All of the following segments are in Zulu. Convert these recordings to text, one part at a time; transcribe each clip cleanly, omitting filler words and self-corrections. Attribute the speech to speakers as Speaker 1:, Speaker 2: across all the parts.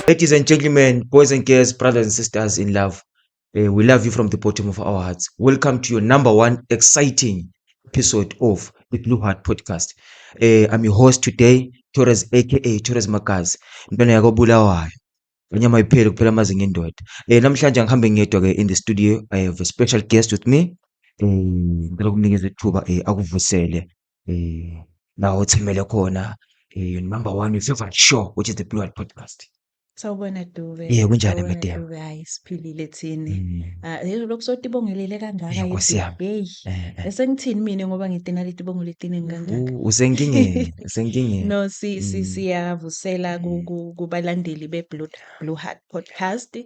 Speaker 1: Ladies and gentlemen, boys and girls, brothers and sisters in love, we love you from the bottom of our hearts. Welcome to your number one exciting episode of the Blue Heart Podcast. I'm your host today, Torres aka Torres Makazi. Intwana yako Bulawayo. Inyama iphele kuphela amazi ngendoda. Namhlanje ngihambe ngedwa ke in the studio. I have a special guest with me. Ngicela ukunikeza ithuba akuvusele. La uthemele khona. Your number one, your favorite show, which is the Blue Heart Podcast.
Speaker 2: Sawubona Dube,
Speaker 1: Kunjani
Speaker 2: sawubona
Speaker 1: madam?
Speaker 2: Dube, hayi siphilile thini.
Speaker 1: Mm.
Speaker 2: Yizo lokhu sotibongelele kangaka
Speaker 1: Nkosi
Speaker 2: yedwa.
Speaker 1: yami.
Speaker 2: Hey,
Speaker 1: Eh.
Speaker 2: sengithini mina ngoba ngidina leti bongo letini kangaka.
Speaker 1: Usenkingeni, usenkingeni.
Speaker 2: No,
Speaker 1: Mm.
Speaker 2: siyavusela
Speaker 1: Mm.
Speaker 2: kubalandeli Blue Heart Podcast.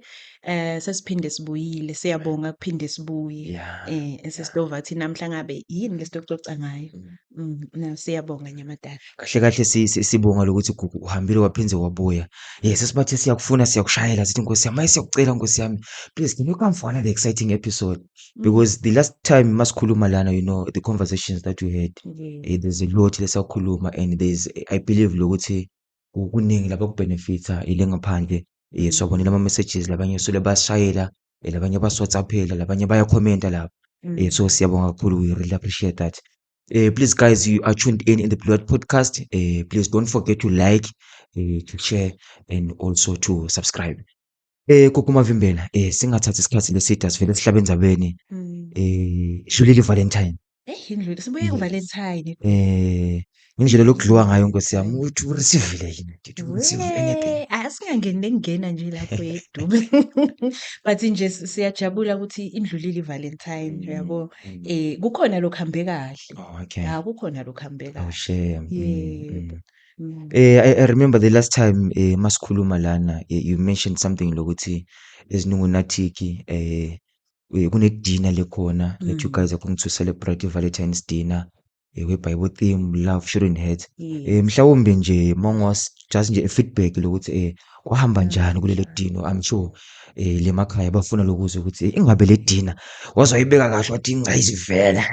Speaker 2: Sesiphinde sibuyile, siyabonga kuphinde sibuye.
Speaker 1: Yeah.
Speaker 2: Sesitova thi namhla ngabe yini lesitococa ngayo. Na siyabonga nyamadala.
Speaker 1: Kahle kahle sibonga lokuthi gugu uhambile waphinze wabuya. Yes, sesibathe siyakufuna siyakushayela sithi Nkosi yami, siyakucela Nkosi yami. Please can you come for another exciting episode? Because the last time masikhuluma lana, the conversations that we had,
Speaker 2: Yeah.
Speaker 1: there's a lot lesakhuluma and there's I believe lokuthi kuningi lapha kubenefita ile ngaphandle. Siwabonile ama messages labanye sole basishayela, labanye basi-WhatsApp-phela, labanye bayakhomenta lapha. So siyabonga kakhulu, we really appreciate that. Please guys, you are tuned in the Blue Heart Podcast. Please don't forget to like, to share and also to subscribe. Gogo Mavimbela, singathathi isikhathi leside asivele sihlabe endzabeni. Idlulile iValentine.
Speaker 2: Indlule sibuye
Speaker 1: Yes.
Speaker 2: kuValentine.
Speaker 1: Indlela lokudliwa ngayo Nkosi yami uthi ureceive yini? Did you receive anything?
Speaker 2: Asingangeni ngena nje lapho eDube. But nje siyajabula ukuthi indlulile iValentine yabo. Kukhona lokhambe kahle.
Speaker 1: Oh, okay.
Speaker 2: Kukhona lokhambe
Speaker 1: Oh,
Speaker 2: kahle.
Speaker 1: shame.
Speaker 2: Yebo.
Speaker 1: I remember the last time masikhuluma lana, you mentioned something lokuthi ezinukunathiki kune-dinner lekhona that you guys are going to celebrate i-Valentine's dinner, whereby with theme love shouldn't hurt.
Speaker 2: Yes.
Speaker 1: Mhlawumbe nje just nje feedback lokuthi kwahamba njani kulelo dinner. I'm sure le makhaya bafuna lokuzwa ukuthi ingabe le dinner wazoyibeka kahle wathi ingayizivela.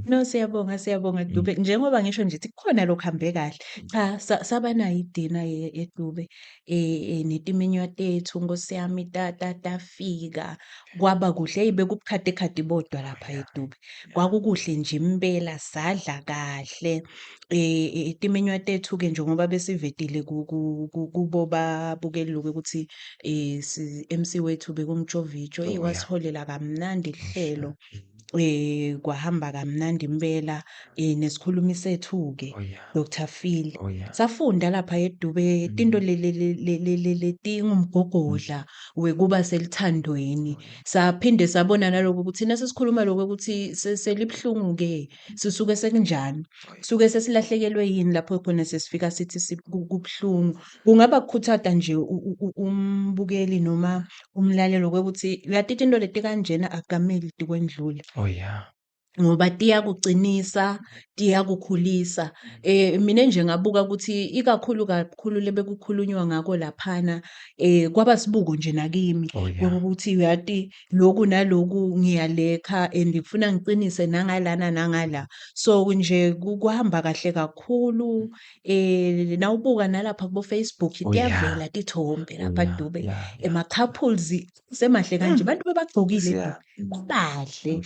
Speaker 2: No, siyabonga Dube. Njengoba ngisho nje ukuthi kukhona lokhambe kahle. Cha, saba nayo idina eDube. Netimenywa tethu Nkosi yami tafika. Kwaba kuhle. Hey, bekubukhade bodwa lapha eDube. Kwakukuhle nje impela sadla kahle. Itimenywa tethu ke njengoba besivedile kubo babukeli lokho ukuthi MC wethu bekumjovijo. Hey, wasiholela kamnandi ihlelo. Kwahamba kamnandi impela. Nesikhulumi sethu ke Dr. Phil. Safunda lapha eDube tinto leti ngumgogodla wekuba selithandweni. Saphinde sabona naloko ukuthi thina sesikhuluma lokho ukuthi selibhlungu ke sisuke sekunjani. Suke sesilahlekelwe yini lapho khona sesifika sithi kubhlungu. Kungaba kukhuthata nje umbukeli noma umlalelo ukuthi uyati into leti kanjena akukameli tikwendlule.
Speaker 1: Oh yeah.
Speaker 2: Ngoba tiyakucinisa, tiyakukhulisa. Mina nje ngabuka ukuthi ikakhulu kakhulu lebekukhulunywa ngako laphana, kwaba sibuko nje nakimi.
Speaker 1: Oh yeah.
Speaker 2: Ukuthi uyati loku naloku ngiyalekha and ngifuna ngicinise nangalana nangala. So nje kuhamba kahle kakhulu. Nawubuka nalapha kubo Facebook tiyavela tithombe lapha Dube. Ema-couples semahle kanje abantu bebagcokile bahle.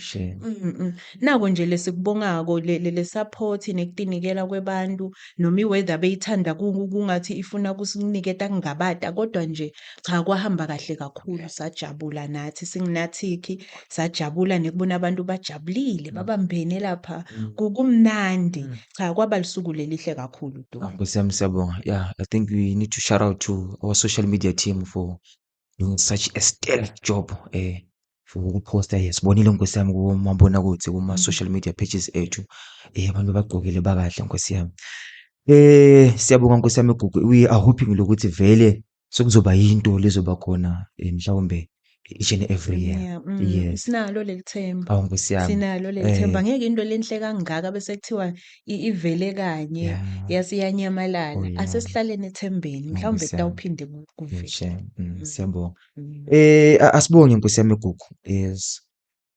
Speaker 2: Nako nje lesikubongako le support nekutinikela kwebantu noma iweather beyithanda kungathi ifuna kusiniketa kungabata kodwa nje cha kwahamba kahle kakhulu. Sajabula nathi singunathiki, sajabula nekubona abantu bajabulile babambene lapha kumnandi. Cha kwaba lisuku lelihle kakhulu Dube.
Speaker 1: Nkosi yami siyabonga. Yeah, I think we need to shout out to our social media team for doing such a stellar job for ukuphosta. Sibonile Nkosi yami kumabonakude kuma-social media pages ethu. Abantu bagqokile bakahle Nkosi yami. Siyabonga Nkosi yami Gugu. We are hoping lokuthi vele sekuzoba yinto lezoba khona mhlawumbe each and every year. Yes.
Speaker 2: Sinalo leli themba.
Speaker 1: Awu Nkosi yami.
Speaker 2: Sinalo leli themba. Ngeke into lenhle kangaka bese kuthiwa ivele kanye yasiyanyamalala. Asesihlaleni ethembeni mhlawumbe kutawuphinde kuvele.
Speaker 1: Siyabonga. Asibonge Nkosi yami Gugu. Yes.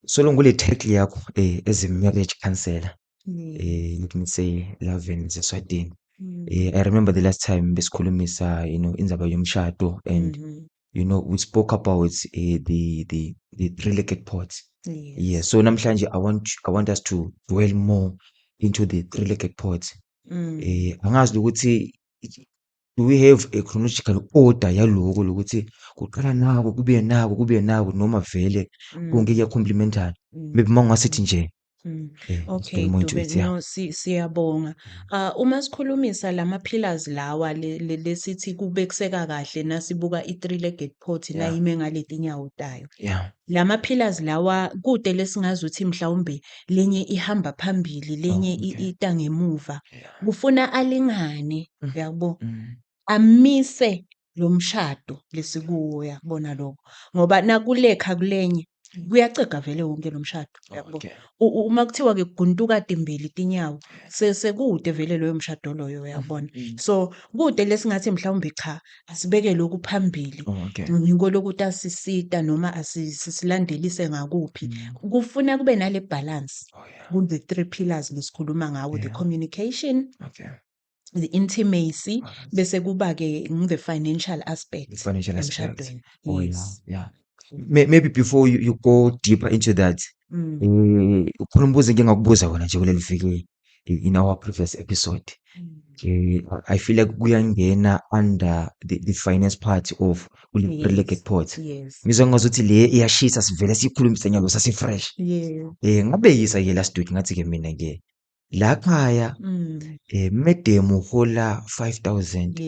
Speaker 1: Solong kule title yakho as a marriage counselor. Let me say love and Seswatini. I remember the last time besikhulumisa indzaba yomshado, and
Speaker 2: Mhm.
Speaker 1: we spoke about the three-legged pot. Yeah,
Speaker 2: Yes.
Speaker 1: so namhlanje I want us to dwell more into the three-legged pot. Angazi ukuthi do we have a chronological order yaloko lokuthi kuqala naku kube naku kube naku noma vele konke kuya-complementana? Maybe mawungasithi nje explain
Speaker 2: Okay,
Speaker 1: more into
Speaker 2: Dube,
Speaker 1: it, yeah.
Speaker 2: no, siyabonga. Uma sikhulumisa lama pillars lawa lesithi kubekuseka kahle nasibuka i-three-legged pot la
Speaker 1: Yeah.
Speaker 2: ime ngale tinyawo tayo.
Speaker 1: Yeah.
Speaker 2: Lama pillars lawa kude lesingazuthi mhlawumbe lenye ihamba phambili, lenye
Speaker 1: Okay.
Speaker 2: ita ngemuva.
Speaker 1: Yeah.
Speaker 2: Kufuna alingane, uyabo?
Speaker 1: Mm.
Speaker 2: Amise lo mshado lesikuwo, uyakubona lokho. Ngoba nakulekha kulenye kuyacega vele wonke lo mshado, uyakubona.
Speaker 1: Okay.
Speaker 2: Uma kuthiwa ke guntuka timbili tinyawo sekude vele loyo mshado loyo, uyabona. So kude lesingathi mhlawumbe cha asibeke lokhu phambili.
Speaker 1: Okay.
Speaker 2: Ngiko lokuthi asisita noma asisilandelise ngakuphi. Kufuna kube nale balance
Speaker 1: Oh yeah.
Speaker 2: ku the three pillars lesikhuluma ngawo, the
Speaker 1: Yeah.
Speaker 2: communication,
Speaker 1: Okay.
Speaker 2: the intimacy,
Speaker 1: Alright.
Speaker 2: bese kuba ke the financial aspect
Speaker 1: The financial aspect.
Speaker 2: emshadweni.
Speaker 1: Oh yeah.
Speaker 2: Yes.
Speaker 1: Yeah. Maybe before you go deeper into that, khona umbuzo engingakubuza wona nje kuleli viki in our previous episode. I feel like kuyangena under the finance part of three-legged
Speaker 2: Yes.
Speaker 1: pot.
Speaker 2: Yes.
Speaker 1: Ngizwa ngazuthi le iyashisa sivele siyikhulumise nyalo sasifresh.
Speaker 2: Yeah.
Speaker 1: Ngabeyisa ke last week ngathi ke mina ke la khaya medem uhola 5,000,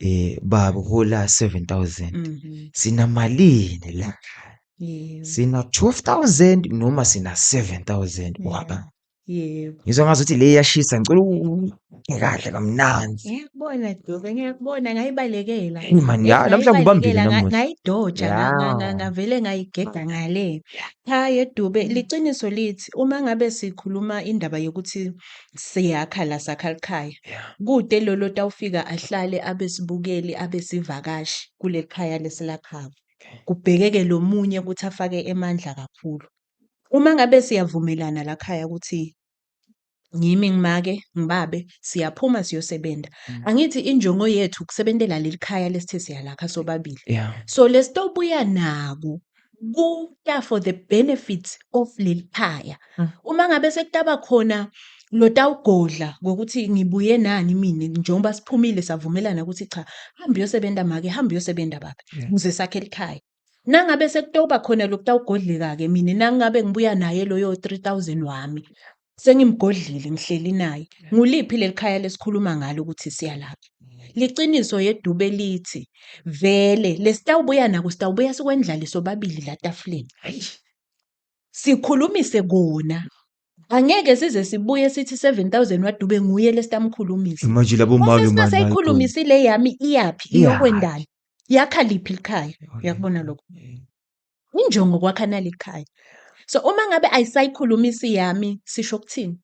Speaker 2: Yeah.
Speaker 1: baba uhola 7,000.
Speaker 2: Mhm.
Speaker 1: Sina malini la khaya?
Speaker 2: Yeah.
Speaker 1: Sina 12,000 noma sina 7,000 waba.
Speaker 2: Yeah.
Speaker 1: Ngizwa ngazuthi le iyashisa ngicela kahle kamnandi.
Speaker 2: Ngiyakubona Dube, ngiyakubona ngayibalekela.
Speaker 1: Hey man, ya namhlanje ubambile
Speaker 2: Ngayibalekela
Speaker 1: namuhla.
Speaker 2: ngayidoja
Speaker 1: Yeah.
Speaker 2: ngavele ngayigega ngale. Hhayi Dube, liciniso lithi uma ngabe sikhuluma indaba yokuthi siyakha la sakha likhaya.
Speaker 1: Yeah.
Speaker 2: Kude lolo tawufika ahlale abesibukeli abesivakashi kule khaya lesilakhaya.
Speaker 1: Okay.
Speaker 2: Kubhekeke lo munye ukuthi afake emandla kakhulu. Uma ngabe siyavumelana la khaya ukuthi ngimi ngimake ngibabe siyaphuma siyosebenza. Angithi injongo yethu ukusebentela leli khaya lesithe siyalakha sobabili.
Speaker 1: Yeah.
Speaker 2: So lesitobuya naku kuya for the benefits of leli khaya. Uma ngabe sekutaba khona lo tawugodla ngokuthi ngibuye nani mina njengoba siphumile savumelana ukuthi cha hamba uyosebenta make hamba uyosebenta baba
Speaker 1: Yeah.
Speaker 2: ukuze sakhe likhaya. Nangabe sekutoba khona lokutawugodleka ke mina nangabe ngibuya naye loyo 3,000 wami sengimgodlile ngihleli naye. Nguliphi leli khaya lesikhuluma ngalo ukuthi siyalapha. Liciniso yeDube lithi vele lesitawubuya nako sitawubuya sikwendlale sobabili la tafuleni. Sikhulumise kona. Angeke size sibuye sithi 7,000 waDube nguye lesitamkhulumisa.
Speaker 1: Manje labo
Speaker 2: Bese
Speaker 1: mali mani
Speaker 2: singasayikhulumisile yami iyaphi iyokwendani. Yakha liphi likhaya. Uyakubona lokho. Injongo kwakha nali khaya. So uma ngabe ayisayikhulumisi yami sisho ukuthini?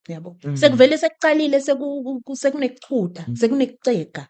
Speaker 2: Yabo. Sekuvele sekucalile sekunekuchutha, sekunekucega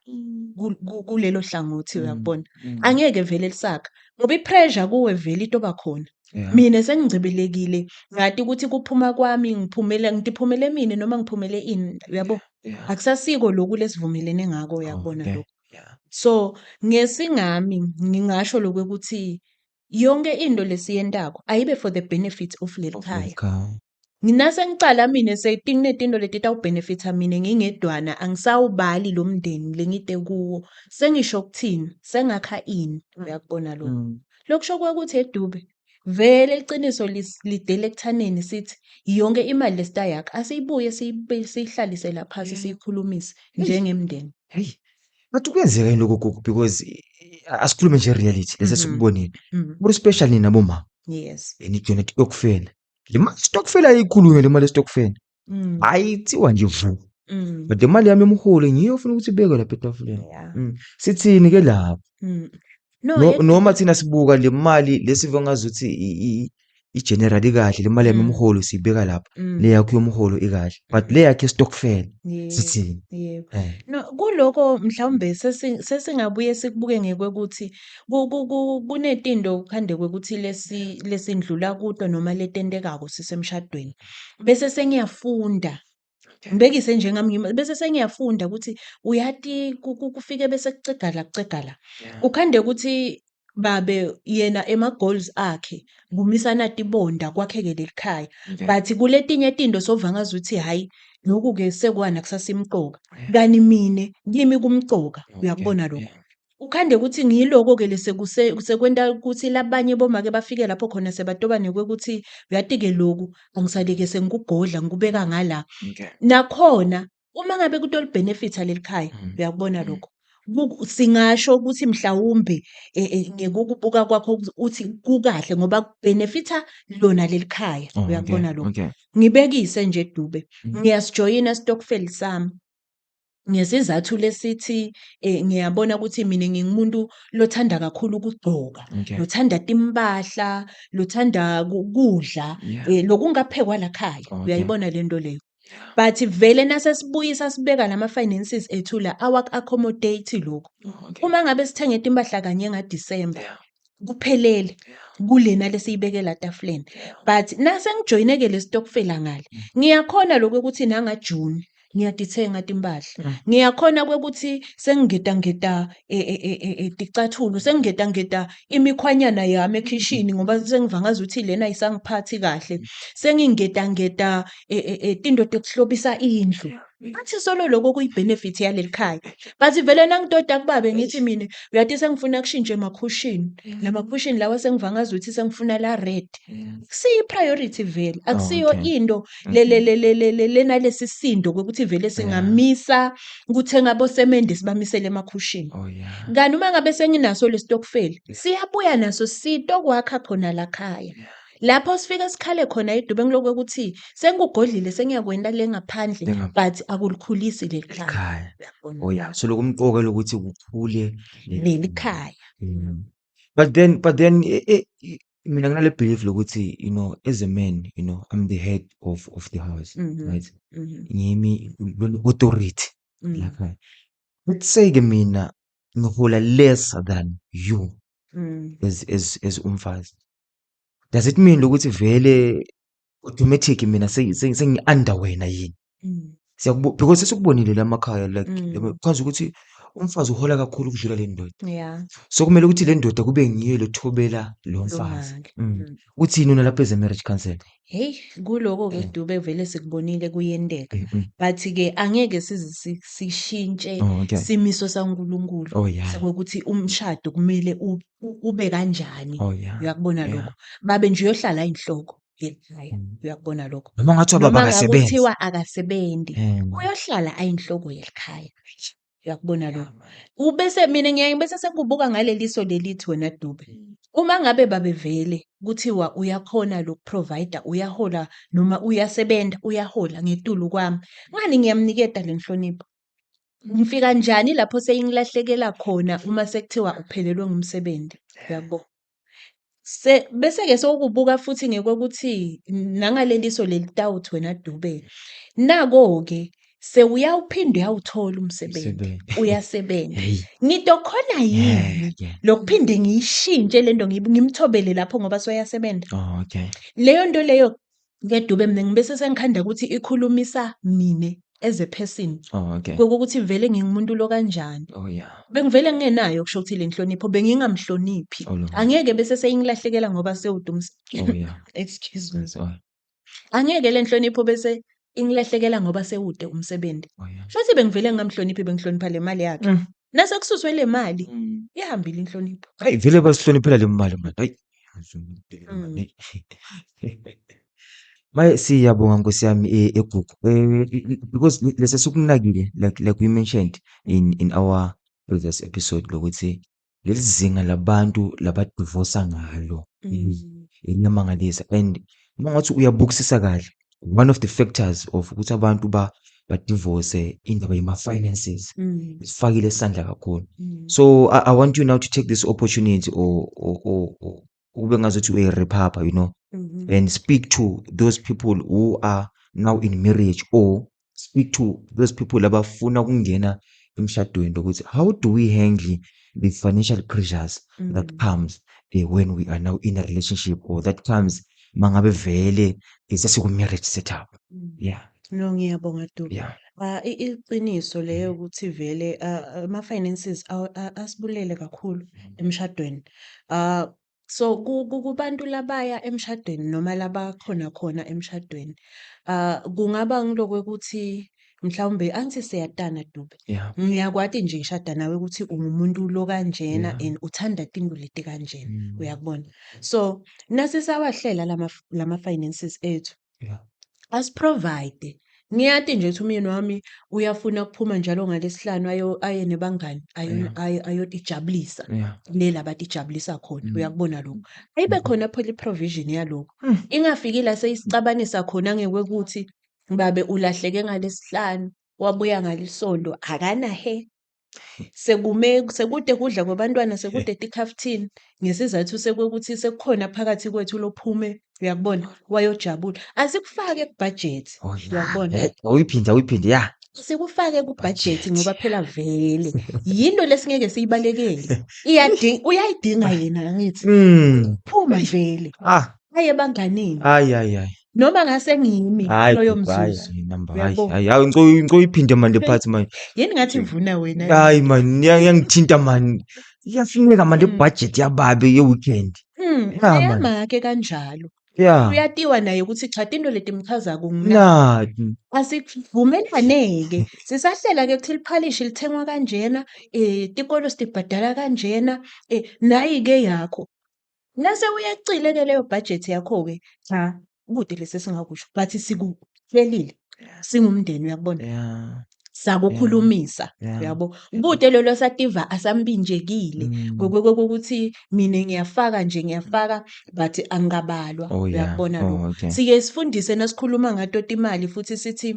Speaker 2: kulelo hlangothi uyakubona. Angeke vele lisakha. Ngoba i-pressure kuwe vele itoba khona.
Speaker 1: Yeah.
Speaker 2: Mina sengicebelekile ngathi ukuthi kuphuma kwami ngiphumele mina noma ngiphumele ini uyabo.
Speaker 1: Yeah.
Speaker 2: Akusasiko lokhu lesivumelene ngako uyakubona
Speaker 1: Okay.
Speaker 2: lokho.
Speaker 1: Yeah.
Speaker 2: So ngesingami ngingasho lokuthi yonke into lesiyentako ayibe for the benefit of leli khaya.
Speaker 1: Okay.
Speaker 2: Ngina sengicala mina kunetinto leti tawubenefitha mina ngingedwana angisawubali lo mndeni lengide kuwo. Sengisho ukuthini? Sengakha ini? Uyakubona lokho. Lokusho ukuthi eDube vele liciniso lidele ekuthaneni sithi yonke imali lesitayakha asiyibuye siyihlalise lapha phansi siyikhulumise njengemndeni.
Speaker 1: Hey. Bathi kuyenzeka yini lokho gogo because asikhulume nje reality lesi sikubonile. More especially nina bomama.
Speaker 2: Yes.
Speaker 1: Nijona stokfela. Le mali stokfela ayikhulunywe le mali stokfela. Ayithiwa nje vu. But le mali yami emholo ngiyofuna ukuthi ibekwe lapha etafuleni.
Speaker 2: Yeah.
Speaker 1: Sithini ke lapho?
Speaker 2: No,
Speaker 1: Noma thina sibuka le mali lesiva ngazuthi i-general kahle le mali yami emholo siyibeka lapha. Le yakho yomholo ikahle. But le yakhe stokfela. Sithini?
Speaker 2: Yebo. No, kuloko mhlawumbe sesingabuye sikubuke ngekwekuthi kunetinto khande kwekuthi lesindlula kuto noma letentekako sisemshadweni. Bese sengiyafunda ngibekise njengami bese sengiyafunda ukuthi uyati kufike bese kucegala la. Ukhande ukuthi babe yena ema-goals akhe kumisa nathi ibonda kwakheke leli khaya. But kuletinye tinto sova ngazuthi hhayi lokhu-ke sekwana kusasa imqoka. Kani mine kimi kumqoka, uyakubona lokho. Ukhande ukuthi ngiloko-ke sekwenta ukuthi labanye bomake bafike lapho khona sebadobane kwekuthi uyati-ke lokhu angisalike sengikugodla ngikubeka ngala. Nakhona uma ngabe kutoli-benefit-a leli khaya, uyakubona lokho. Singasho ukuthi mhlawumbe ngekukubuka kwakho uthi kukahle ngoba benefit-a lona leli khaya, uyakubona lokho. Ngibekise nje Dube, ngiyasijoyina stokvel sami. Ngesizathu lesithi ngiyabona ukuthi mina ngingumuntu lothanda kakhulu ukugqoka, lothanda timpahla, lothanda kudla, lokungaphekwa la khaya. Uyayibona lento leyo. But vele nase sibuyisa sibeka lama-finances ethu la awaku-accommodate lokhu. Uma ngabe sithenge timpahla kanye ngaDisemba kuphelele kulena lesiyibekela tafuleni. But nase ngijoyine-ke le stokvel ngale, ngiyakhona lokho ukuthi nangaJuni ngiyatithenga timpahla. Ngiyakhona kwekuthi sengigedangeda ticathulo, sengigedangeda imikhwanyana yami ekhishini ngoba sengiva ngazuthi lena ayisangiphathi kahle. Sengingedangeda tinto tekuhlobisa indlu. Athi solo lokho kuyi-benefit yaleli khaya. But vele nangitoda kubabe ngithi mina uyati sengifuna kushintshe emakhushini. Lamakhushini lawa sengiva ngazuthi sengifuna la red. Kusiyo i-priority vele. Akusiyo into nalesi sindo kwekuthi vele singamisa ukuthenga abosemende sibamisele emakhushini. Kanti uma ngabe senginaso le stokvel, siyabuya naso sitokwakha khona la khaya. Lapho sifike sikhale khona eDube ngilokho ukuthi sengikugodlile sengiyakwenda le ngaphandle but akulikhulisi leli khaya.
Speaker 1: So lokumqoka lokuthi kukhule
Speaker 2: leli khaya.
Speaker 1: But then mina nginale belief lokuthi as a man I'm the head of the house, right? Ngimi authority la khaya. Let's say ke mina ngihola lesser than you as umfazi. Does it mean ukuthi vele automatic mina sengi-under wena yini? Because sesikubonile lamakhaya like kwazi ukuthi umfazi uhola kakhulu ukudlula le ndoda. So kumele ukuthi le ndoda kube ngiyo lethobela lo mfazi. Uthini una lapha eze-marriage counselling?
Speaker 2: Hey, kuloko-ke Dube vele sikubonile kuyenteka. But-ke angeke size sishintshe simiso saNkulunkulu. Sokuthi umshado kumele ube kanjani. Uyakubona lokho. Babe nje uyohlala inhloko ekhaya. Uyakubona lokho.
Speaker 1: Noma ngathiwa baba akasebenzi.
Speaker 2: Kuthiwa akasebenzi. Uyohlala ayinhloko yelikhaya. Uyakubona lokho. Ubese mina ngiyayibese sekubuka ngaleliso lelithi wena Dube. Uma ngabe babe vele kuthiwa uyakhona lokuprovide, uyahola noma uyasebenza, uyahola ngetulu kwami. Ngani ngiyamniketa lenhlonipho? Ngifika njani lapho seyingilahlekela khona uma sekuthiwa uphelelwe ngumsebenzi? Uyabo. Bese-ke sokubuka futhi ngekwekuthi nangaleliso lelitawuthi wena Dube. Nako-ke sewuyawuphinda uyawuthola umsebenzi. Uyasebenza. Ngitokhona yini lokuphinde ngiyishintshe le nto ngimthobele lapho ngoba soyasebenza. Leyo nto leyo ke Dube mina ngibese sengikhanda ukuthi ikhulumisa mine as a person. Kokuthi vele ngingumuntu lo kanjani. Bengivele ngingenayo kusho ukuthi le nhlonipho bengingamhloniphi. Angeke bese seyingilahlekela ngoba sewudumsa. Excuse me. Angeke le nhlonipho bese ingilahlekela ngoba sewude umsebenzi. Futhi bengivele ngingamhloniphi bengihlonipha le mali yakhe. Nase kususwe le mali ihambile inhlonipho.
Speaker 1: Hayi vele basihloniphela le mali manje. Hayi. Maye siyabonga Nkosi yami eGugu. Because lese sukunakile like we mentioned in our previous episode lokuthi lelizinga labantu labadivorce ngalo liyamangalisa. And uma ngathi uyabukisisa kahle, one of the factors of ukuthi abantu badivorce indaba yema-finances isifakile isandla kakhulu. So I want you now to take this opportunity or ube ngazuthi uyi-repapa, and speak to those people who are now in marriage, or speak to those people abafuna ukungena emshadweni ukuthi how do we handle the financial pressures that comes when we are now in a relationship, or that comes mangabe vele sesiku-marriage setup.
Speaker 2: No, ngiyabonga Dube.
Speaker 1: Yeah.
Speaker 2: Iqiniso leyo ukuthi vele ama-finances asibulele kakhulu emshadweni. So kubantu labaya emshadweni noma labakhona khona emshadweni. Kungaba ngilokuthi mhlawumbe angithi siyatana Dube.
Speaker 1: Yeah.
Speaker 2: Ngiyakwati nje ngishada nawe ukuthi ungumuntu lo kanjena
Speaker 1: Yeah.
Speaker 2: and uthanda tinto leti kanjena. Uyakubona? So nasi sawahlela lama-finances ethu.
Speaker 1: Yeah.
Speaker 2: Asiprovide. Ngiyati nje ukuthi umyeni wami uyafuna ukuphuma njalo ngaleSihlanu aye nebangani
Speaker 1: Yeah.
Speaker 2: ayotijabulisa
Speaker 1: Yeah.
Speaker 2: lela batijabulisa khona. Uyakubona lokho? Ayibe khona phela i-provision yalokho.
Speaker 1: Mm.
Speaker 2: Ingafiki la seyisicabanisa khona ngekuthi babe ulahleke ngaleSihlanu wabuya ngaleSonto akanahe. Sekude kudla kwabantwana sekude etikhafuthini ngesizathu sekukuthi sekukhona phakathi kwethu lophume uyakubona wayojabula asikufake kubhajethi
Speaker 1: Oh yeah.
Speaker 2: uyakubona
Speaker 1: Awuyiphinde yeah.
Speaker 2: sikufake kubhajethi
Speaker 1: Budget.
Speaker 2: ngoba phela vele yinto lesingeke siyibalekele uyayidinga yena angithi phuma vele
Speaker 1: Ah.
Speaker 2: aye banganini
Speaker 1: Ay.
Speaker 2: noma ngase ngimi
Speaker 1: Hayi
Speaker 2: kuloyo
Speaker 1: Dudu, hayi
Speaker 2: mzuzu
Speaker 1: namba
Speaker 2: uyabo
Speaker 1: hayi ngicela uyiphinde manje phansi manje.
Speaker 2: yini ngathi ngivuna wena
Speaker 1: Hayi man, iyangithinta man. Iyafineka manje ibudget yababe ye-weekend. Yeah man.
Speaker 2: ayama-ke kanjalo
Speaker 1: Yeah.
Speaker 2: uyatiwa naye ukuthi cha tinto leti mchazako
Speaker 1: Nah.
Speaker 2: asivumelane-ke sisahlela-ke kuthi liphalishi lithengwa kanjena tikolo sitibhadala kanjena nayi-ke yakho nase uyacile-ke leyo bhajethi yakho-ke cha kude lesi esingakusho but sikuhlelile singumndeni uyakubona
Speaker 1: Yeah.
Speaker 2: sakukhulumisa
Speaker 1: Yeah.
Speaker 2: uyabo kude lolo sativa asambinjekile kokuthi mina ngiyafaka but angikabalwa
Speaker 1: Oh yeah.
Speaker 2: uyakubona
Speaker 1: Oh
Speaker 2: lokho
Speaker 1: okay.
Speaker 2: sike sifundise nasikhuluma ngato imali futhi sithi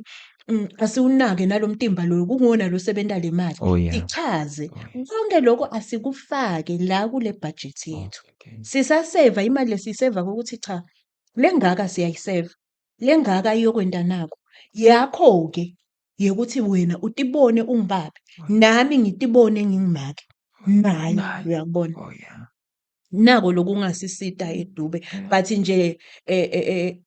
Speaker 2: asiwunake nalomtimba lo kungona lo sebenta le mali
Speaker 1: Oh yeah.
Speaker 2: ichaze
Speaker 1: Oh, yeah.
Speaker 2: konke lokho asikufake la kule budget yethu
Speaker 1: Okay.
Speaker 2: sisaseva imali lesiyiseva ukuthi cha lengaka siyayiseva lengaka iyokwenta nako yakho-ke yokuthi wena utibone ungubaba nami ngitibone ngingumake naye uyakubona
Speaker 1: Oh yeah.
Speaker 2: nako lokungasisita edube but nje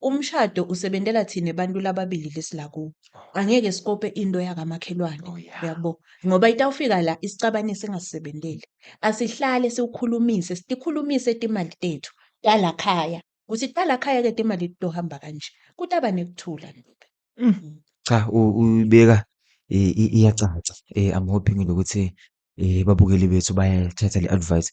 Speaker 2: umshado usebentela thina bantu lababili lesilakubo angeke sikope into yakamakhelwane
Speaker 1: Oh yeah.
Speaker 2: uyabo ngoba itawufika la isicabanise engasisebenteli asihlale siwukhulumise sitikhulumise timali tethu tala khaya ukuthi tala khaya ke timali titohamba kanje kutaba nekuthula
Speaker 1: Cha uyibeka iyacaca. I'm hoping ukuthi babukeli bethu bayathatha le advice.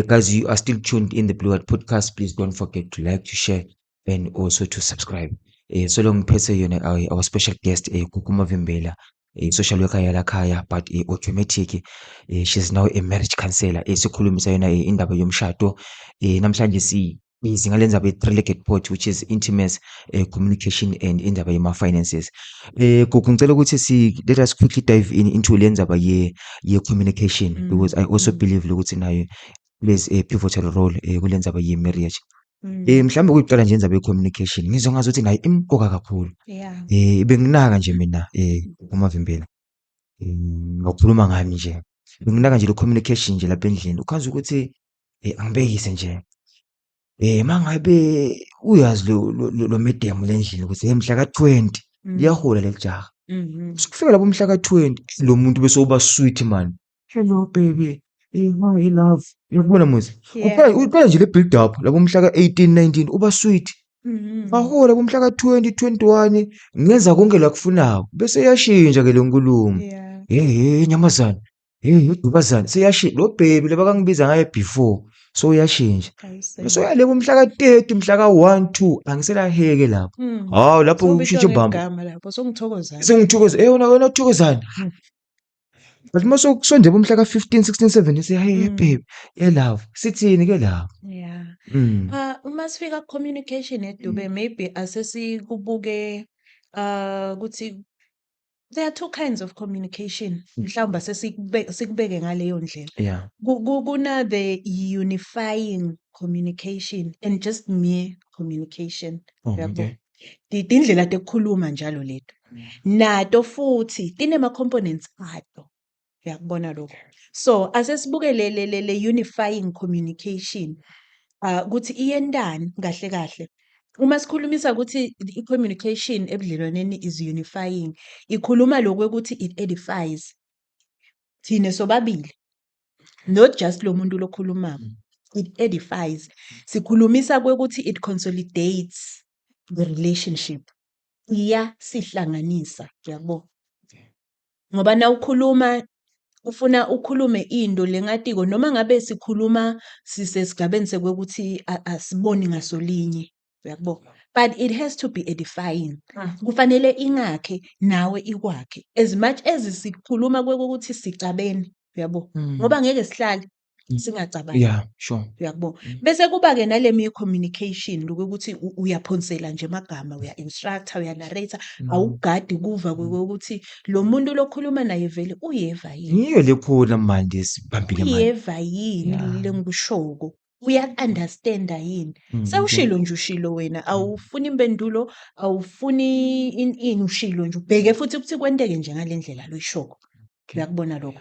Speaker 1: Guys, you are still tuned in the Blue Hat Podcast. Please don't forget to like, to share, and also to subscribe. So long ngiphethe yona our special guest Gugu Mavimbela, social worker yalakhaya but automatic. She's now a marriage counselor. Sikhulumisa yona indaba yomshado. Namhlanje busy ngalenza be-three-legged pot which is intimacy, communication and indaba yema-finances. Gugu ngicela ukuthi let us quickly dive into le ndaba ye-communication because I also believe ukuthi nayo plays a pivotal role kule ndaba ye-marriage. Mhlawumbe ukuyiqala nje indaba ye-communication ngizwa ngazuthi nayo imqoka kakhulu.
Speaker 2: yeah
Speaker 1: Benginaka nje mina uMavimbela ngokukhuluma ngami nje benginaka nje le-communication nje lapha endlini ukwazi ukuthi angibekise nje mangabe uyazi lo madam lendlini ukuthi mhla ka-20 liyahola leli jaha. Sikufika lapho mhla ka-20 lo muntu bese uba sweet man. Hello baby. Hi love. Uyakubona muzi? Uqala nje le build up lapho mhla ka-18 19 uba sweet. Ahola lapho mhla ka-20 21 ngenza konke lakufunayo bese yashintsha ke le nkulumo. Hey nyamazana. Hey dubazana seyashintsha lo baby labakangibiza ngaye before so yashintsha. So yalebo mhla ka-30 mhla ka-1 2 angiselaheke lapho. Hawu lapho kushintsha ibamba.
Speaker 2: igama lapho songithokozana
Speaker 1: Sengithokoza wena uthokozana. But mase kusonde bomhla ka-15 16 17 say hey babe yeah love sithini ke lapho.
Speaker 2: yeah uma sifika communication edube maybe asesikubuke ukuthi there are two kinds of communication mhlawumbe sikubeke ngaleyo ndlela
Speaker 1: Yeah.
Speaker 2: kuna the unifying communication and just mere communication uyabo
Speaker 1: Okay.
Speaker 2: indlela tekukhuluma njalo leto nato futhi tinema components ato uyakubona lokho so asesibuke le unifying communication ukuthi iyendani kahle kahle Uma sikhulumisa ukuthi i-communication ebudlelwaneni is unifying, ikhuluma lokhu ukuthi it edifies thina sobabili, not just lo muntu lokhulumako. It edifies. Sikhulumisa kwekuthi it consolidates the relationship. Iyasihlanganisa, uyabo? Ngoba nawukhuluma ufuna ukhulume into lengatiko noma ngabe sikhuluma sisesigabeni sekwekuthi asiboni ngasolinye, uyabo? But it has to be edifying. Kufanele ingakhe nawe ikwakhe. As much as sikhuluma kwekuthi sicabene, uyabo? Ngoba ngeke sihlale singacabani.
Speaker 1: Yeah, sure.
Speaker 2: Uyabo? Bese kuba-ke nalemi communication lokuthi uyaphonsela nje amagama, uya-instructor, uya-narrator, awugadi kuva kokuthi lo muntu lokhuluma naye vele uyeva yini.
Speaker 1: Yiyo le khona manje sibambile manje.
Speaker 2: Uyeva yini lengikushoko. Uya-understanda yini. Sewushilo nje ushilo wena, awufuni impendulo, awufuni ini ushilo nje. Ubheke futhi ukuthi kwenteke nje ngalendlela loyishoko. Uyakubona lokho?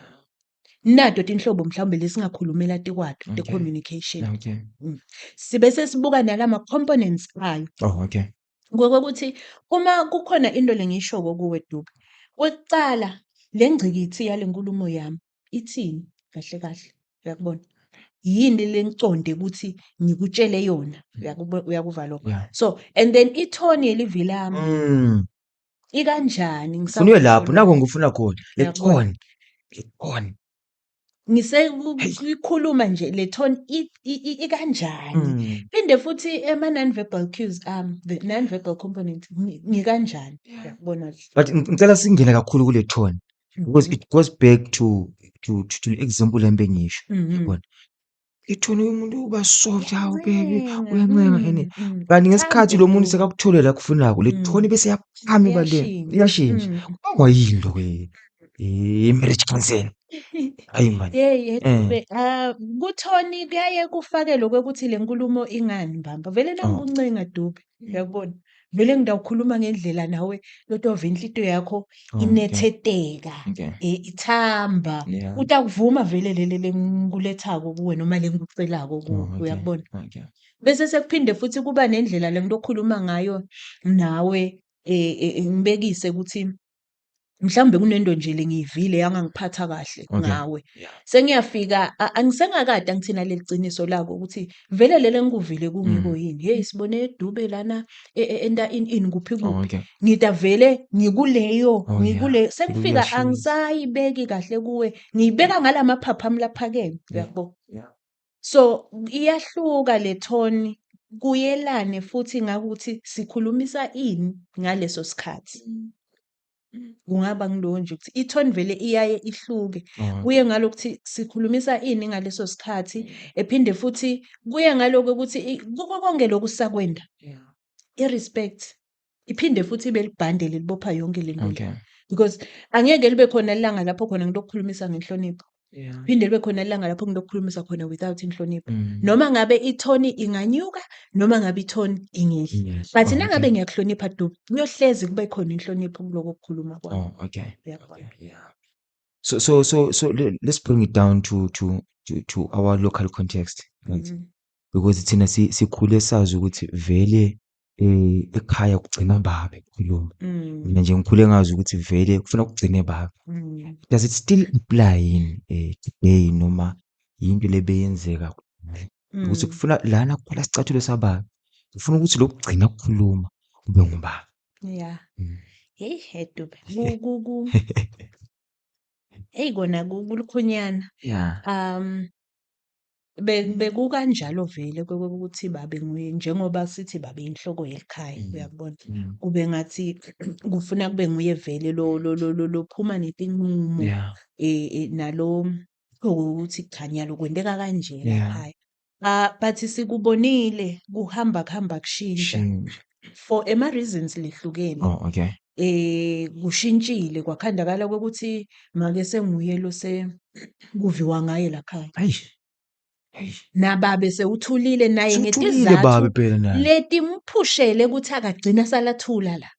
Speaker 2: Nato tinhlobo mhlawumbe lesingakhulumela tikwato, the communication.
Speaker 1: Okay.
Speaker 2: Sibe sesibuka nalama components ayo.
Speaker 1: Oh, okay.
Speaker 2: Ngokuthi uma kukhona into lengiyishoko kuwe Dube, oqala lengcikithi yale nkulumo yami ithini kahle kahle, uyakubona? Yini lengiconde ukuthi ngikutshele yona, uyakuva lokho?
Speaker 1: Yeah.
Speaker 2: So and then itone yelivi lami ikanjani
Speaker 1: Ngifuna lapho nako ngifuna khona. Le
Speaker 2: Uyabona?
Speaker 1: tone.
Speaker 2: Ngikhuluma nje le tone ikanjani. Phinde futhi ama non-verbal cues the non-verbal component ngikanjani, uyakubona nje.
Speaker 1: But ngicela singene kakhulu kule tone because it goes back to example embengisho. Yabona? Ithoni umuntu uba soft, hawu baby, uyancenga ene. Kanti ngesikhathi lo muntu sekakutholela akufunako, le tone bese yaphama ebaleni. Iyashintsha. Kwayini lokho marriage counselling. Hayi man.
Speaker 2: Dube, kuthoni kuyaye kufake lokuthi le nkulumo ingani mbamba. Vele nangikuncenga Dube, uyakubona? Vele ngidawukhuluma ngendlela nawe lotova inhlito yakho inetheteka, ithamba. Utakuvuma vele leli lengikulethako kuwe noma lengikucelako kuwe, uyakubona? Bese sekuphinde futhi kuba nendlela lengiyokhuluma ngayo nawe ngibekise ukuthi mhlawumbe kunento nje lengiyivile yangangiphatha kahle ngawe. Sengiyafika angisengakade angithina leli qiniso lako ukuthi vele lele ngikuvile kungiko yini. Hey sibone Dube lana enta ini kuphi kuphi. Ngida vele ngikuleyo sekufika angisayibeki kahle kuwe. Ngiyibeka ngalamaphapha ami laphakeme, uyabo? So iyahluka le tone kuyelane futhi ngakuthi sikhulumisa ini ngaleso sikhathi. Kungaba ngilo nje ukuthi ithoni vele iyaye ihluke. Kuye ngalokuthi sikhulumisa ini ngaleso sikhathi ephinde futhi kuye ngaloko ukuthi konke lokhu sakwenda. I-respect iphinde futhi ibe libhande libopha yonke le nto. Because angeke libe khona ilanga lapho khona ngilokukhulumisa ngenhlonipho. Phinde libe khona ilanga lapho ngilokukhulumisa khona without inhlonipho. Noma ngabe ithoni inganyuka noma ngabe ithoni ingehla. But nangabe ngiyakuhlonipha Dube, kuyohlezi kube khona inhlonipho kuloko kukhuluma kwami.
Speaker 1: Oh, okay. Yeah. So let's bring it down to our local context, right? Because thina sikhule sazi ukuthi vele ekhaya kugcina baba ekhuluma. Mina nje ngikhule ngazi ukuthi vele kufuna kugcine baba. Does it still apply in today noma into lebeyenzeka? Ukuthi kufuna lana kuphela sicathulo sababa. Ufuna ukuthi lokugcina ukukhuluma kube ngubaba.
Speaker 2: Yeah. Hey Dube. Hey kona kulukhunyana.
Speaker 1: Yeah.
Speaker 2: Bekukanjalo vele ukuthi babe nguye njengoba sithi babe inhloko yekhaya, uyakubona? Kube ngathi kufuna kube nguye vele lo phuma netinqumo nalo ukuthi khanya lokwendeka kanje lakhaya. But sikubonile kuhamba kushintsha for ama reasons lehlukene.
Speaker 1: Oh, okay.
Speaker 2: Kushintshile kwakhandakala ukuthi make senguye lo kuviwa ngaye lakhaya. Nababe sewuthulile naye ngetizathu leti mphushele ukuthi akagcina salathula la.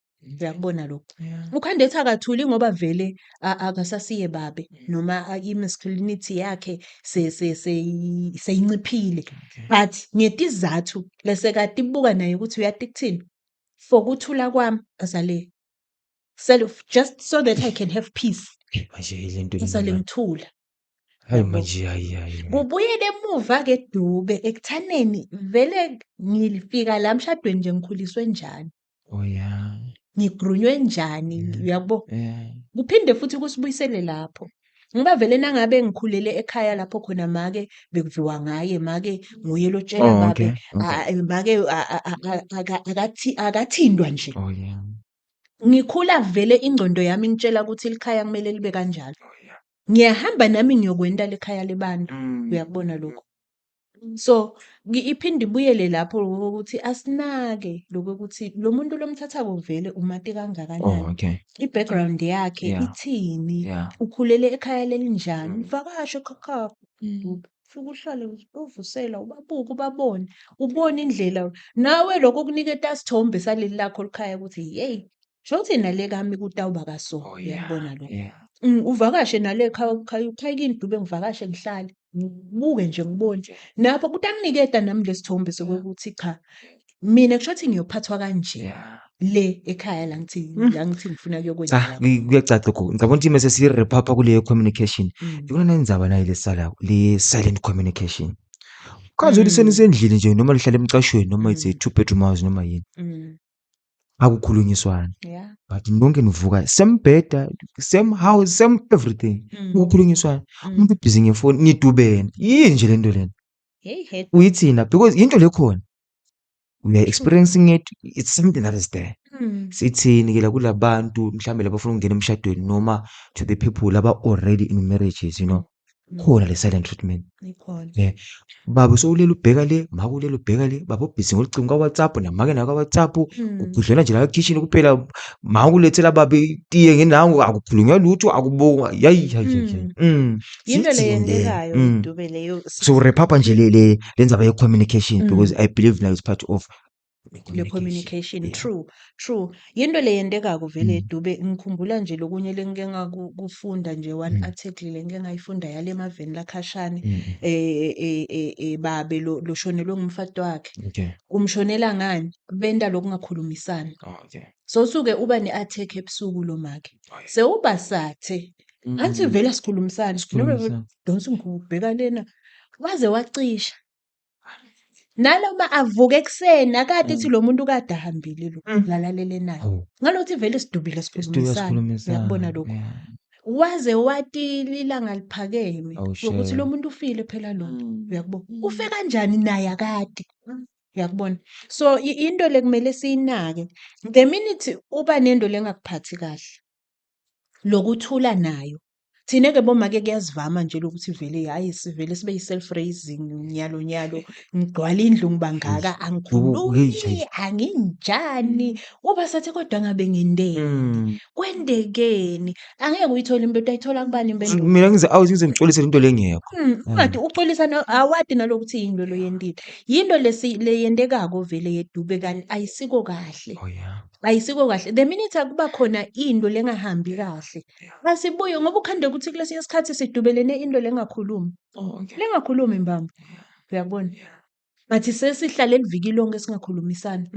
Speaker 2: Uyakubona lokho?
Speaker 1: Yeah.
Speaker 2: Ukhanda ethi akathuli ngoba vele akasasiye babe noma i-masculinity yakhe seyinciphile.
Speaker 1: Okay.
Speaker 2: But ngetizathu lesekade ibuka naye ukuthi uyathi kuthini? For ukuthula kwami asale just so that I can have peace.
Speaker 1: Manje lento
Speaker 2: Ngisale
Speaker 1: lena.
Speaker 2: ngithula.
Speaker 1: Hayi
Speaker 2: Yabo.
Speaker 1: manje hayi.
Speaker 2: Kubuyele emuva-ke Dube ekuthaneni vele ngifika la emshadweni nje ngikhuliswe njani,
Speaker 1: Oh yeah.
Speaker 2: ngigrunywe njani, uyabo?
Speaker 1: Yeah.
Speaker 2: Kuphinde futhi kusibuyisele lapho. Ngoba vele nangabe ngikhulele ekhaya lapho khona make bekuviwa ngaye, make nguye lo tshela
Speaker 1: Oh,
Speaker 2: babe,
Speaker 1: okay.
Speaker 2: make akathindwa nje.
Speaker 1: Oh yeah.
Speaker 2: Ngikhula vele ingqondo yami ingitshela ukuthi likhaya kumele libe kanjalo.
Speaker 1: Oh yeah.
Speaker 2: Ngiyahamba nami ngiyokwenda lekhaya lebantu. Uyakubona lokho? So iphinde ibuyele lapho ukuthi asinake lokuthi lo muntu lomthathako vele umate
Speaker 1: Oh,
Speaker 2: kangakanani.
Speaker 1: okay.
Speaker 2: I-background yakhe
Speaker 1: Yeah.
Speaker 2: ithini?
Speaker 1: Yeah.
Speaker 2: Ukhulele ekhaya lelinjani? Vakasha ekhakhakho. Ufike uhlale uvusela ubabuke ubabone. Ubone indlela nawe lokho kunika itasithombe saleli lakho likhaya ukuthi hey, shothi nale kami kutawuba kaso.
Speaker 1: Oh yeah.
Speaker 2: Uyakubona lokho?
Speaker 1: Yeah.
Speaker 2: Uvakashe nale khaya kini Dube ngivakashe ngihlale. Ngibuke nje ngibone. Napho kutanginiketa nami lesithombe sokuthi cha mina kushothi ngiyophathwa kanje
Speaker 1: Yeah.
Speaker 2: le ekhaya la ngithi ngifuna kuyokwenza
Speaker 1: Cha,
Speaker 2: lapho.
Speaker 1: kuyacaca lokho. Ngicabanga ukuthi mase sirepapa kule communication.
Speaker 2: Mm.
Speaker 1: Ikona nendzaba nayo lesalayo, le silent communication. Kaze ukuthi
Speaker 2: Mm.
Speaker 1: senisendlini nje noma lihlala emcashweni noma it's a
Speaker 2: Mm.
Speaker 1: 2-bedroom house noma yini.
Speaker 2: Mm.
Speaker 1: Akukhulunyiswana.
Speaker 2: Yeah.
Speaker 1: But nonke nivuka same bed, same house, same everything. Ukukhulunyiswana. Umuntu ubhizi ngefoni nidubene. Yini nje lento lena?
Speaker 2: Hey.
Speaker 1: Uyithina because into lekhona. We are experiencing it. It's something that is there. Sithini ke la kulabantu mhlambe labafuna ukungena emshadweni noma to the people laba already in marriages, you know. Khona le silent treatment.
Speaker 2: Ikhona.
Speaker 1: Yeah. Baba sowulela ubheka le, maka ulela ubheka le, baba ubhizi ngolicingo ka WhatsApp namake naka WhatsApp, ugudlela nje la kitchen kuphela, maka ulethela baba itiye ngenango akukhulunywa lutho akubonga. Yayi.
Speaker 2: Yinto le
Speaker 1: Sithini
Speaker 2: yentekayo Dube leyo.
Speaker 1: So repapa nje le ndzaba ye communication because I believe now it's part of
Speaker 2: Le communication.
Speaker 1: Yeah.
Speaker 2: True. Yinto le yendekako vele Dube ngikhumbula nje lokunye lengike ngakufunda nje one article lengike ngayifunda yale emaveni lakhashane babe lo shonelwe ngumfati wakhe.
Speaker 1: Okay.
Speaker 2: Umshonela ngani? Benda lokungakhulumisani.
Speaker 1: Oh, okay.
Speaker 2: So usuke uba ne-attack ebusuku lo make.
Speaker 1: Oh, yeah.
Speaker 2: Sewuba sathe. Athi vele sikhulumisane.
Speaker 1: Sikhulumisane.
Speaker 2: Donsa ngikubheka lena. Waze wacisha. Naloma avuke ekuseni akade ethi lo muntu kade ahambile lo lalalele naye. Ngalokuthi vele sidubile sikhulumisana. Uyakubona lokho?
Speaker 1: Yeah.
Speaker 2: Waze wathi ilanga liphakeme
Speaker 1: Oh,
Speaker 2: ukuthi
Speaker 1: shame.
Speaker 2: lo muntu ufile phela lo. Uyakubona? Ufe kanjani naye akade. Uyakubona? So into le kumele siyinake. The minute uba nento lengakuphathi kahle lokuthula nayo. Thina ke bomake kuyasivama nje lokuthi vele hayi sivele sibe yi-self raising nyalo ngigcwala indlu ngibangaka angikhulumi anginjani uba sathi kodwa ngabe ngindeni kwendekeni angeke uyithole imbedu ayithola kubani impendulo.
Speaker 1: Mina ngize ngixolise into lengekho.
Speaker 2: Ungathi uxolisa awadi nalokuthi yini lo yendile. Yinto le yendekako vele yeDube kanti ayisiko kahle.
Speaker 1: Oh yeah.
Speaker 2: Ayisiko kahle. The minute akuba khona into lengahambi kahle. Asibuye ngoba ukhande ukuthi kulesinye isikhathi sidubelene into lengakhulumi.
Speaker 1: Oh, okay.
Speaker 2: Lengakhulumi mbamba. Uyabona? Bathi sesihlale liviki lonke singakhulumisani.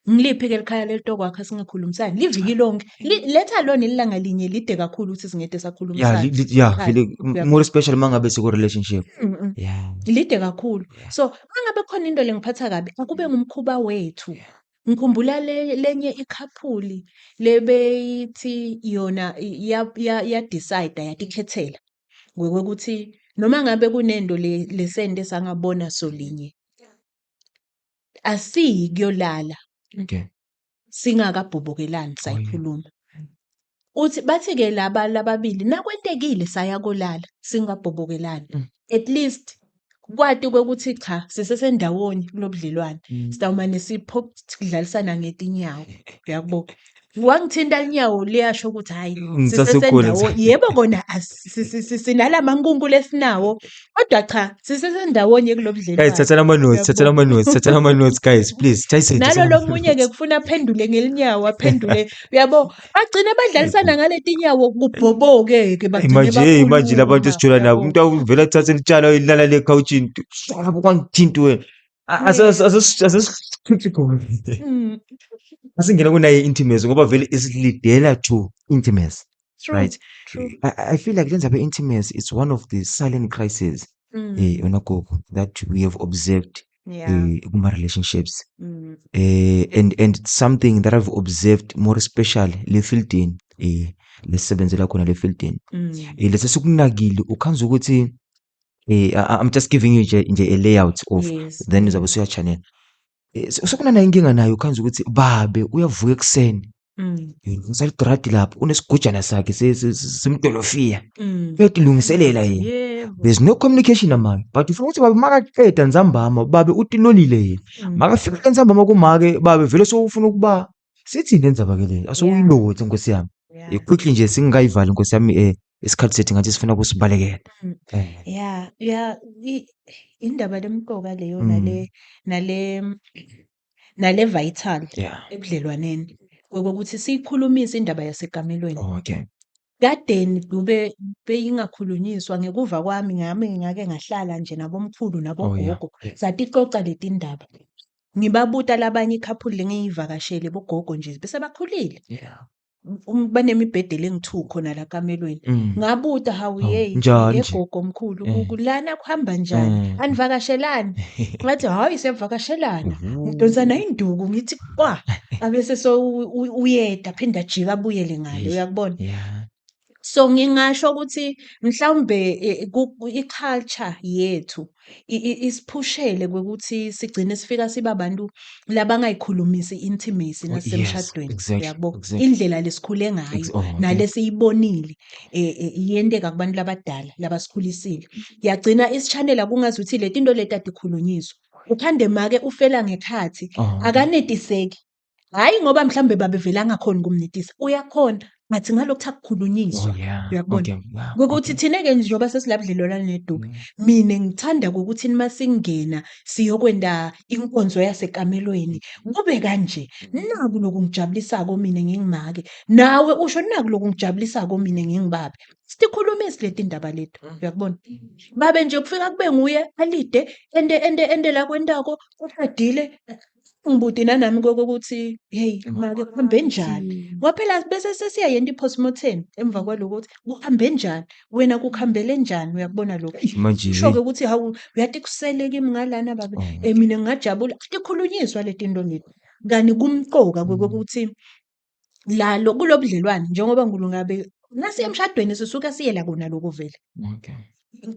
Speaker 2: Ngiliphi ke likhaya lelitokwakhe singakhulumisani liviki lonke. Letha lona ilanga linye lide kakhulu ukuthi singede sakhulumisana.
Speaker 1: Yeah, more especially mangabe siko relationship. Yeah.
Speaker 2: Lide kakhulu. So mangabe khona into lengiphatha kabi akube ngumkhuba wethu. Ngikhumbula lenye ikhaphuli lebeyithi yona ya decide yatikhethela ngokuthi noma ngabe kunento lesende sangabona solinye asiyi kuyolala
Speaker 1: Okay.
Speaker 2: singakabhobokelani sayikhuluma. Uthi bathi ke lababili nakwentekile saya kolala singabhobokelani. At least kwati ukuthi cha sisesendawonye kulobudlelwane. Sitawumane sidlalisana ngetinyawo. Uyakubona? wangithinta inyawo liyasho ukuthi hhayi
Speaker 1: Ngisasekhona
Speaker 2: sisesendawo yebo kona sinalamankunkulu esinawo kodwa cha sisesendawonye kulo
Speaker 1: guys,
Speaker 2: budlelwano,
Speaker 1: thathani ama-notes, thathani
Speaker 2: uyabo?
Speaker 1: ama-notes, thathani ama-notes guys, please. Tyson,
Speaker 2: Nalo
Speaker 1: thathani
Speaker 2: lo munye-ke
Speaker 1: ama-notes.
Speaker 2: kufuna aphendule ngelinyawo aphendule uyabo? Bagcine badlalisana ngaleti inyawo kubhoboke-ke bagcine
Speaker 1: Manje la bantu
Speaker 2: bakhuluma,
Speaker 1: esijola nabo
Speaker 2: uyabo?
Speaker 1: umuntu awuvela athathe litshala ayolala le ekhawutshini shwaba kwangithinta wena.
Speaker 2: Yebo.
Speaker 1: Asesichithe khona.
Speaker 2: Mm.
Speaker 1: Asingena kunayo i-intimacy ngoba vele isilidela to intimacy,
Speaker 2: True,
Speaker 1: right?
Speaker 2: true.
Speaker 1: I feel like lenza intimacy, it's one of the silent crises unagogo that we have observed
Speaker 2: Yeah.
Speaker 1: kuma-relationships.
Speaker 2: Mm.
Speaker 1: And something that I've observed more especially le fieldini lesisebenzela khona le fieldini lesi sikunakile ukhanza ukuthi I'm just giving you nje a layout of
Speaker 2: Yes.
Speaker 1: then uzabe usuyachanela. Sekunanayo inkinga nayo ukhanza ukuthi babe uyavuka ekuseni ngisaligradi lapho unesigujana sakhe semdolofiya uyatilungiselela yena.
Speaker 2: Yebo.
Speaker 1: There's no communication amake but ufuna ukuthi babe makaqeda nzambama babe utilolile yena makafika enzambama kumake babe vele sowufuna ukuba sithini enzabakele asowuyilothe nkosi yami.
Speaker 2: Yeah.
Speaker 1: Quickly nje singayivali nkosi yami isikhathi sethu ngathi sifuna kusibalekela.
Speaker 2: Yeah, indaba lemqoka leyo nale vital
Speaker 1: Yeah.
Speaker 2: ebudlelwaneni kokuthi siyikhulumise indaba yasekamelweni.
Speaker 1: Okay.
Speaker 2: Kadeni Dube beyingakhulunyiswa ngekuva kwami ngake ngahlala nje nabomkhulu nabogogo sathi ixoxa leti ndaba. Ngibabuta labanye ikhapuli ngiyivakashele bogogo nje bese bakhulile.
Speaker 1: Yeah.
Speaker 2: Banemibhede lengi-2 khona la kamelweni. Ngabuta hawu
Speaker 1: njani
Speaker 2: ye
Speaker 1: nje?
Speaker 2: gogo mkhulu kulana kuhamba njani? Anivakashelani? Ngathi hayi siyavakashelana. Ngidonsa nayinduku ngithi kwa abese uyeda aphinde ajike abuyele ngale uyakubona.
Speaker 1: Yeah.
Speaker 2: So ngingasho ukuthi mhlawumbe i-culture yethu isiphushele kwekuthi sigcine sifika siba abantu labangayikhulumisi i-intimacy nasemshadweni uyabo. Indlela lesikhule ngayo nalesiyibonile iyenteka kubantu labadala labasikhulisile. Yagcina isichanela kungazuthi leti into leti atikhulunyiswa. Uphande make ufela ngekhathi akanetiseki. Hayi ngoba mhlambe babevela ngakhona ukumnetisa uyakhona ngathi ngalokhu akukhulunyiswa uyakubona ukuthi thina-ke njengoba sesilabudlelwano neDube mina ngithanda ukuthi masingena siyokwenda inkonzo yasekamelweni kube kanje naku lokungijabulisako mina ngingimake nawe usho naku lokungijabulisako mina ngingibabe sikhulumisi leti ndaba lethu uyakubona babe nje kufika kube nguye alide ende la kwentako uqedile ngibuti nanami kokuthi hey make kuhambe njani ngoba phela bese sesiyayenda i-postmortem emva kwaloko ukuthi kuhambe njani wena kukhambele njani uyakubona lokho usho-ke ukuthi hawu uyathi kusele kimi ngalana babe mina ngingajabula tikhulunyiswa leti nto leti kani kumqoka kokuthi lalo kulo budlelwane njengoba ngulungabe nasiya emshadweni sisuke siyela kona lokho vele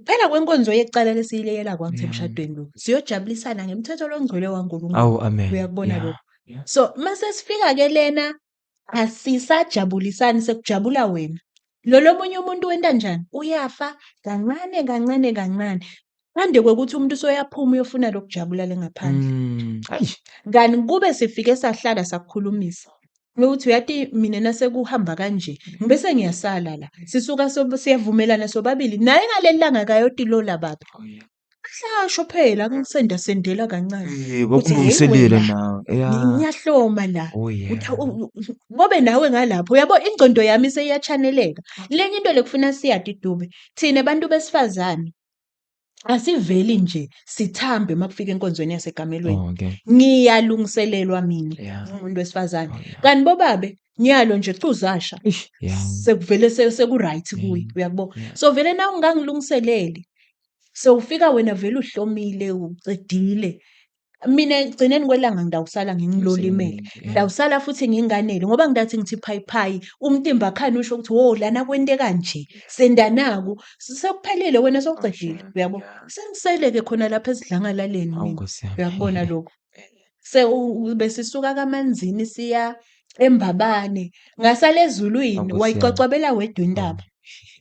Speaker 2: phela kwenkonzo yecala lesiyileyela kwangithi emshadweni lo siyojabulisana ngemthetho longcwele waNkulunkulu uyakubona lokho so mase sifika ke lena asisajabulisani sekujabula wena lo munye umuntu wenta njani uyafa kancane kancane kancane manje kwekuthi umuntu usoyaphuma uyofuna lokujabula lengaphandle kani kube sifike sahlala sakukhulumisa ukuthi uyathi mina nasekuhamba kanje ngibese ngiyasala la sisuka siyavumelana sobabili naye ngalelanga kayotilola baba hlasho phela ngisenda sendela kancane
Speaker 1: bakulungiselela nawe
Speaker 2: ngiyahloma la ngobe nawe ngalapho uyabo ingcondo yami seyiyachaneleka lenye into lekufuna siyade Dube thina abantu besifazane asiveli nje sithambe makufika enkonzweni yasekamelweni ngiyalungiselelwa mina umuntu wesifazane kanti bobabe nyalo nje cuzasha sekuvele seku-right kuye uyabo so vele na ungangilungiseleli sewufika wena vele uhlomile ucedile mina egcineni kwelanga ngidawusala ngingilolimele ngidawusala futhi nginganele ngoba ngidathi ngithi phayiphayi umtimba khani usho ukuthi wo lana kwente kanje sendanaku sekuphelile wena sewucedile uyabo sengisele-ke khona lapha esidlangalaleni mina uyakubona lokho besisuka kaManzini siya eMbabane ngasale ezulwini wayicocwabela wedwa intaba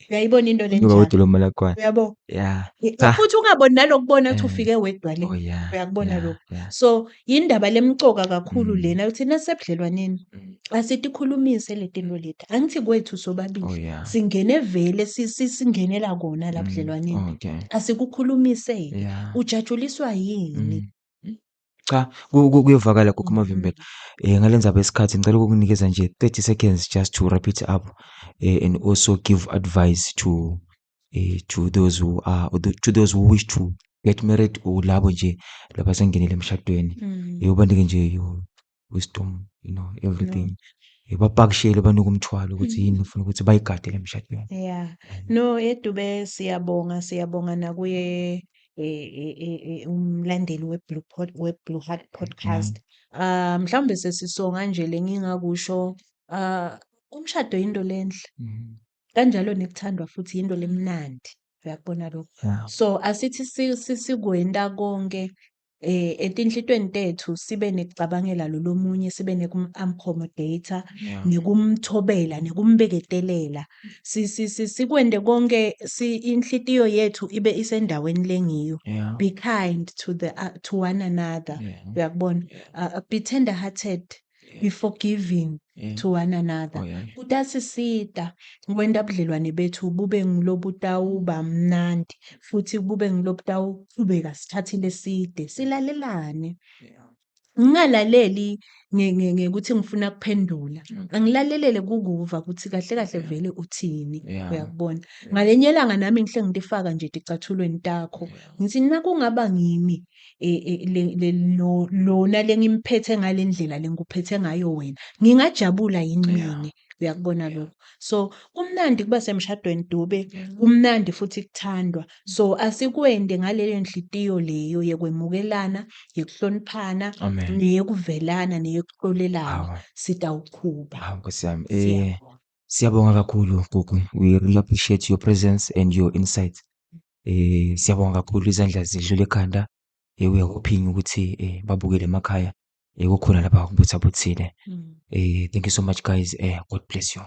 Speaker 2: Uyayibona into le
Speaker 1: unyuka
Speaker 2: enjalo?
Speaker 1: wedwa lo Malakwane.
Speaker 2: Uyabo?
Speaker 1: Yeah. Cha.
Speaker 2: Futhi ungaboni nalokubona ukuthi
Speaker 1: Eh.
Speaker 2: ufike wedwa le.
Speaker 1: Oh yeah.
Speaker 2: Uyakubona
Speaker 1: Yeah.
Speaker 2: lokho?
Speaker 1: Yeah.
Speaker 2: So, yindaba lemcoka kakhulu
Speaker 1: Mm.
Speaker 2: lena yokuthi nasebudlelwaneni asitikhulumise leti nto leti. Angithi kwethu sobabili
Speaker 1: Oh yeah.
Speaker 2: singene vele singenela kona la budlelwaneni.
Speaker 1: Okay.
Speaker 2: Asikukhulumise-ke.
Speaker 1: Yeah.
Speaker 2: Ujatshuliswa yini?
Speaker 1: Cha, kuyevakala gogo Mavimbela. Ngale ndzaba yesikhathi ngicela ukukunikeza nje 30 seconds just to wrap it up, and also give advice to those who are to those who wish to get married or labo nje labasengenile emshadweni. Ubanike nje your wisdom, everything. Bapakishele banike umthwalo ukuthi yini ufuna ukuthi bayigadele emshadweni.
Speaker 2: Yeah. No, Edube siyabonga nakuye umlandeli we-Blue Heart Podcast. Mhlawumbe sesisonga nje lengingakusho, umshado yinto lenhle. Kanjalo nekuthandwa futhi yinto lemnandi. Uyakubona lokho?
Speaker 1: Yeah.
Speaker 2: So asithi sikwenta konke etinhlitweni tethu sibe nekucabangela lo lomunye, sibe nekum-accommodate-a, nekumthobela, nekumbeketelela. Sikwente konke inhlitiyo yethu ibe isendaweni lengiyo.
Speaker 1: Yeah.
Speaker 2: Be kind to one another. Uyakubona? Be tender hearted. Be forgiving to one another.
Speaker 1: Oh yeah.
Speaker 2: Kutasisita kwenta budlelwane bethu bube ngilobutawuba mnandi futhi bube ngilobutawuqhubeka sikhathini eside, silalelane. Ngingalaleli ngekuthi ngifuna kuphendula. Angilalelele kukuva ukuthi kahle kahle vele uthini.
Speaker 1: Yeah.
Speaker 2: Uyakubona? Ngalenye ilanga nami ngihle ngitifaka nje ticathulweni takho. Ngithi nakungaba ngimi lona lengimphethe ngale ndlela lengikuphethe ngayo wena, ngingajabula yini? Uyakubona lokho? So, kumnandi kuba semshadweni Dube, kumnandi futhi kuthandwa. So, asikwende ngaleyo nhliziyo leyo yekwemukelana, yekuhloniphana,
Speaker 1: Amen.
Speaker 2: neyekuvelana, neyekuxolelana.
Speaker 1: Hawu.
Speaker 2: Sitawuqhuba.
Speaker 1: Hawu Nkosi yami.
Speaker 2: Siyabonga.
Speaker 1: Siyabonga kakhulu gogo. We really appreciate your presence and your insights. Siyabonga kakhulu, izandla zidlula ekhanda. We are hoping ukuthi babukele emakhaya kukhona lapha kubuthabuthile. Thank you so much guys. God bless you.